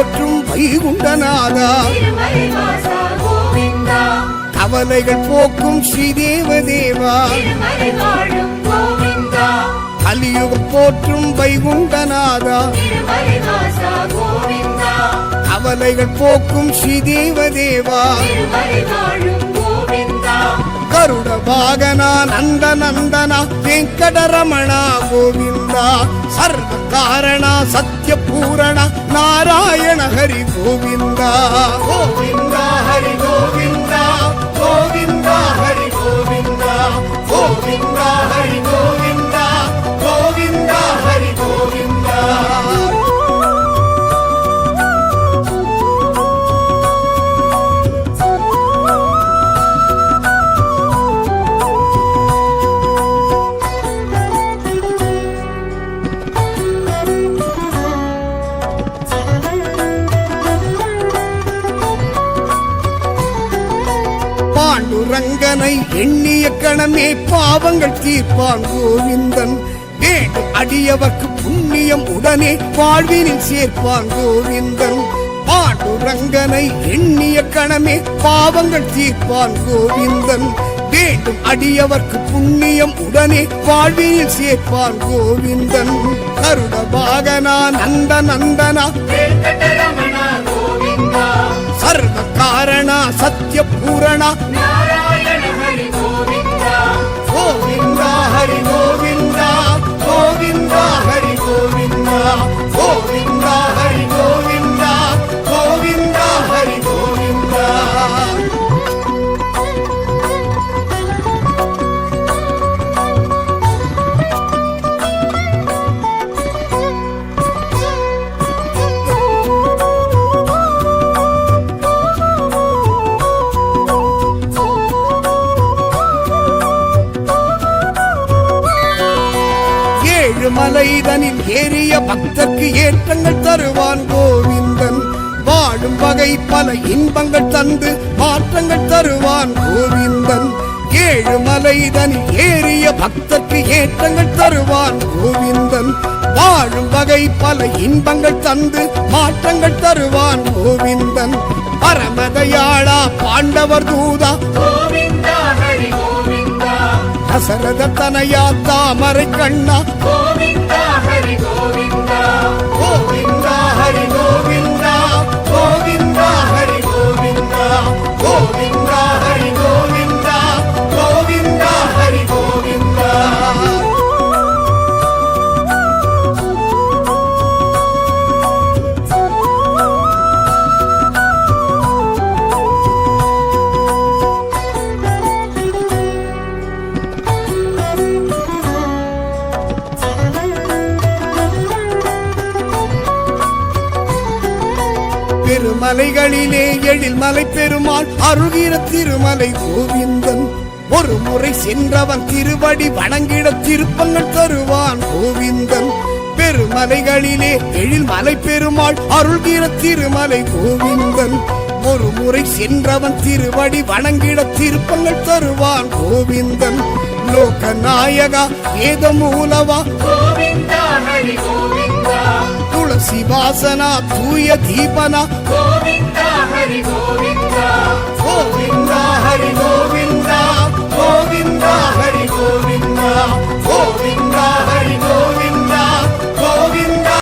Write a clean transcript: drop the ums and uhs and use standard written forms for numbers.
போற்றும் வைகுண்டநாதா கவலைகள் போக்கும் ஸ்ரீதேவதேவா கலியுகம் போற்றும் வைகுண்டநாதா கவலைகள் போக்கும் ஸ்ரீதேவதேவா கருட வாகனா நந்த நந்தனா வெங்கடரமணா கோவிந்தா சர்வ காரணா சத்ய பூரணா நாராயண ஹரி கோவிந்தா கோவிந்தா ஹரி கோவிந்தா கோவிந்தா ஹரி கோவிந்தா கோவிந்தா ஹரி கோவிந்தா கோவிந்தா ஹரி கோவிந்தா. பாண்டுரங்கனை எண்ணிய கணமே பாவங்கள் தீர்ப்பான் கோவிந்தன் வேண்டும் அடியவர்க்கு புண்ணியம் உடனே வாழ்வினில் சேர்ப்பான் கோவிந்தன் பாண்டுரங்கனை எண்ணிய கணமே பாவங்கள் தீர்ப்பான் கோவிந்தன் வேண்டும் அடியவர்க்கு புண்ணியம் உடனே வாழ்வினில் சேர்ப்பான் கோவிந்தன் கருட வாகனா நந்த நந்தனா சர்வ காரணா சத்ய பூரணா கோவிந்தா ஹரி கோவிந்தா கோவிந்தா ஹரி கோவிந்தா கோவிந்தா ஹரி கோவிந்தா கோவிந்தா ஹரி கோவிந்தா. மலைதனில் ஏறிய பக்தர்க்கு ஏற்றங்கள் தருவான் கோவிந்தன் வாழும் வகை பல இன்பங்கள் தந்து மாற்றங்கள் தருவான் கோவிந்தன் ஏழு மலைதனில் ஏறிய பக்தர்க்கு ஏற்றங்கள் தருவான் கோவிந்தன் வாழும் வகை பல இன்பங்கள் தந்து மாற்றங்கள் தருவான் கோவிந்தன் பரமதயாளா பாண்டவர் தூதா தசரத தனயா தாமரை கண்ணா கோவிந்தா ஹரி கோவிந்தா கோவிந்தா ஹரி கோவிந்தா கோவிந்தா ஹரி கோவிந்தா கோவிந்தா ஹரி கோவிந்தா கோவிந்தா ஹரி கோவிந்தா. பெருமலைகளிலே எழில் மலை பெருமாள் அருகிற திருமலை கோவிந்தன் ஒரு முறை சென்றவன் திருவடி வணங்கிட திருப்பங்கள் தருவான் கோவிந்தன் பெருமலைகளிலே எழில் மலை பெருமாள் அருள்கிற திருமலை கோவிந்தன் ஒரு முறை சென்றவன் திருவடி வணங்கிட திருப்பங்கள் தருவான் கோவிந்தன் லோகநாயகா வேத மூலவா கோவிந்தா ஹரி கோவிந்தா துளசி வாசனா தூய தீபனா கோவிந்தா ஹரி கோவிந்தா